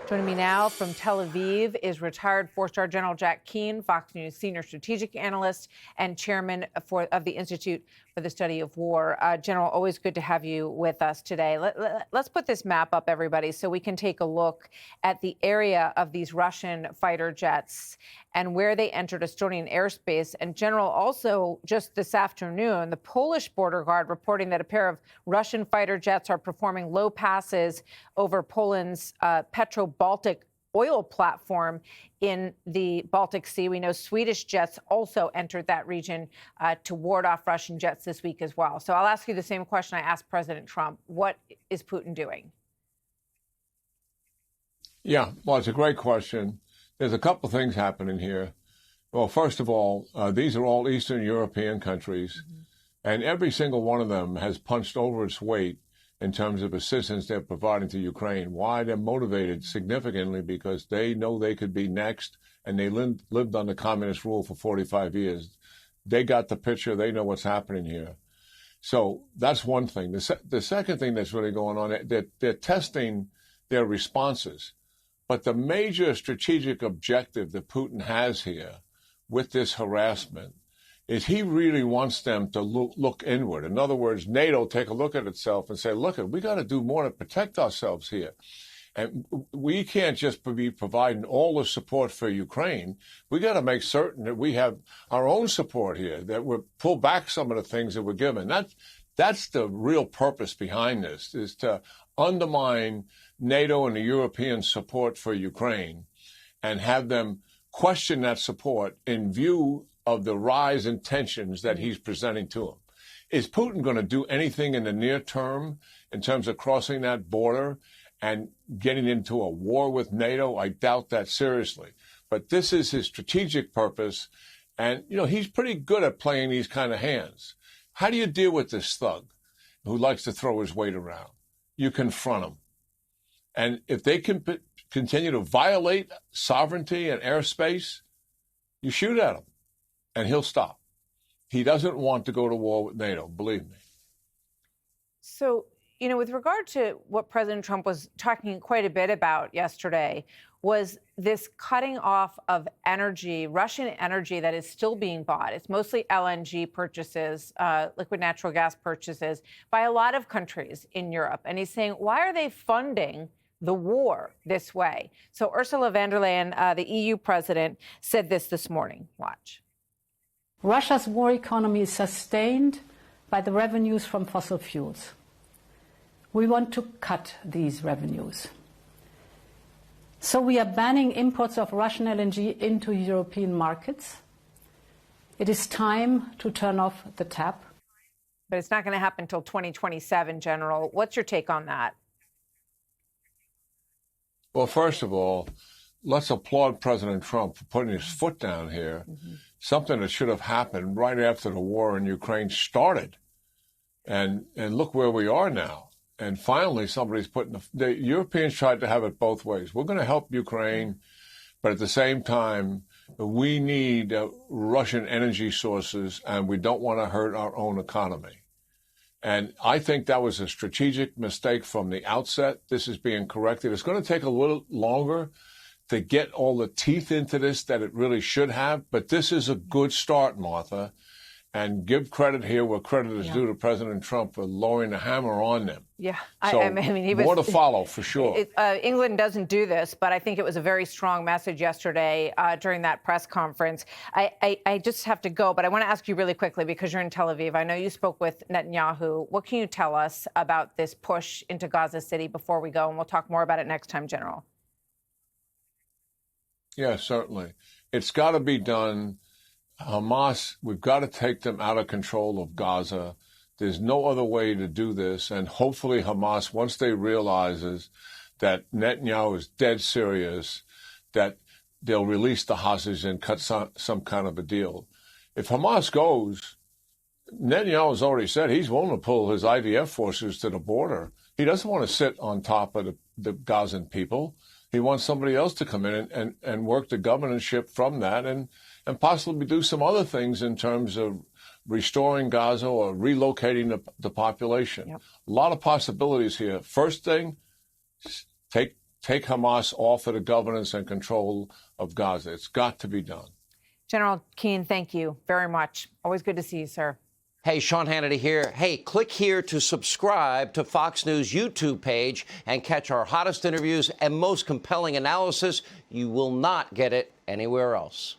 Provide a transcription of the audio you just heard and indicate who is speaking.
Speaker 1: Joining me now from Tel Aviv is retired four-star General Jack Keane, Fox News senior strategic analyst and chairman of the Institute for the Study of War. General, always good to have you with us today. Let's put this map up, everybody, so we can take a look at the area of these Russian fighter jets and where they entered Estonian airspace. And General, also just this afternoon, the Polish border guard reporting that a pair of Russian fighter jets are performing low passes over Poland's Baltic oil platform in the Baltic Sea. We know Swedish jets also entered that region to ward off Russian jets this week as well. So I'll ask you the same question I asked President Trump. What is Putin doing?
Speaker 2: Yeah, well, it's a great question. There's a couple of things happening here. Well, first of all, these are all Eastern European countries, and every single one of them has punched over its weight in terms of assistance they're providing to Ukraine. Why? They're motivated significantly because they know they could be next, and they lived under communist rule for 45 years. They got the picture. They know what's happening here. So that's one thing. The second thing that's really going on, they're testing their responses. But the major strategic objective that Putin has here with this harassment is he really wants them to look inward. In other words, NATO take a look at itself and say, look, we got to do more to protect ourselves here. And we can't just be providing all the support for Ukraine. We got to make certain that we have our own support here, that we pull back some of the things that we're given. That's the real purpose behind this, is to undermine NATO and the European support for Ukraine and have them question that support in view of the rise in tensions that he's presenting to them. Is Putin going to do anything in the near term in terms of crossing that border and getting into a war with NATO? I doubt that seriously. But this is his strategic purpose. And, he's pretty good at playing these kind of hands. How do you deal with this thug who likes to throw his weight around? You confront him. And if they can continue to violate sovereignty and airspace, you shoot at him. And he'll stop. He doesn't want to go to war with NATO, believe me.
Speaker 1: So, with regard to what President Trump was talking quite a bit about yesterday, was this cutting off of energy, Russian energy that is still being bought. It's mostly LNG purchases, liquid natural gas purchases by a lot of countries in Europe. And he's saying, why are they funding the war this way? So Ursula von der Leyen, the EU president, said this morning. Watch.
Speaker 3: Russia's war economy is sustained by the revenues from fossil fuels. We want to cut these revenues. So we are banning imports of Russian LNG into European markets. It is time to turn off the tap.
Speaker 1: But it's not going to happen until 2027, General. What's your take on that?
Speaker 2: Well, first of all, let's applaud President Trump for putting his foot down here, something that should have happened right after the war in Ukraine started. And look where we are now. And finally, somebody's putting the Europeans tried to have it both ways. We're going to help Ukraine, but at the same time, we need Russian energy sources, and we don't want to hurt our own economy. And I think that was a strategic mistake from the outset. This is being corrected. It's going to take a little longer to get all the teeth into this that it really should have. But this is a good start, Martha. And give credit here where credit is due to President Trump for lowering the hammer on them.
Speaker 1: Yeah,
Speaker 2: so
Speaker 1: I mean, he was,
Speaker 2: more to follow for sure.
Speaker 1: England doesn't do this, but I think it was a very strong message yesterday during that press conference. I just have to go, but I want to ask you really quickly because you're in Tel Aviv. I know you spoke with Netanyahu. What can you tell us about this push into Gaza City before we go? And we'll talk more about it next time, General.
Speaker 2: Yeah, certainly. It's got to be done. Hamas, we've got to take them out of control of Gaza. There's no other way to do this. And hopefully Hamas, once they realizes that Netanyahu is dead serious, that they'll release the hostages and cut some kind of a deal. If Hamas goes, Netanyahu has already said he's willing to pull his IDF forces to the border. He doesn't want to sit on top of the Gazan people. He wants somebody else to come in and work the governorship from that and possibly do some other things in terms of restoring Gaza or relocating the population. Yep. A lot of possibilities here. First thing, take take Hamas off of the governance and control of Gaza. It's got to be done.
Speaker 1: General Keane, thank you very much. Always good to see you, sir.
Speaker 4: Hey, Sean Hannity here. Hey, click here to subscribe to Fox News YouTube page and catch our hottest interviews and most compelling analysis. You will not get it anywhere else.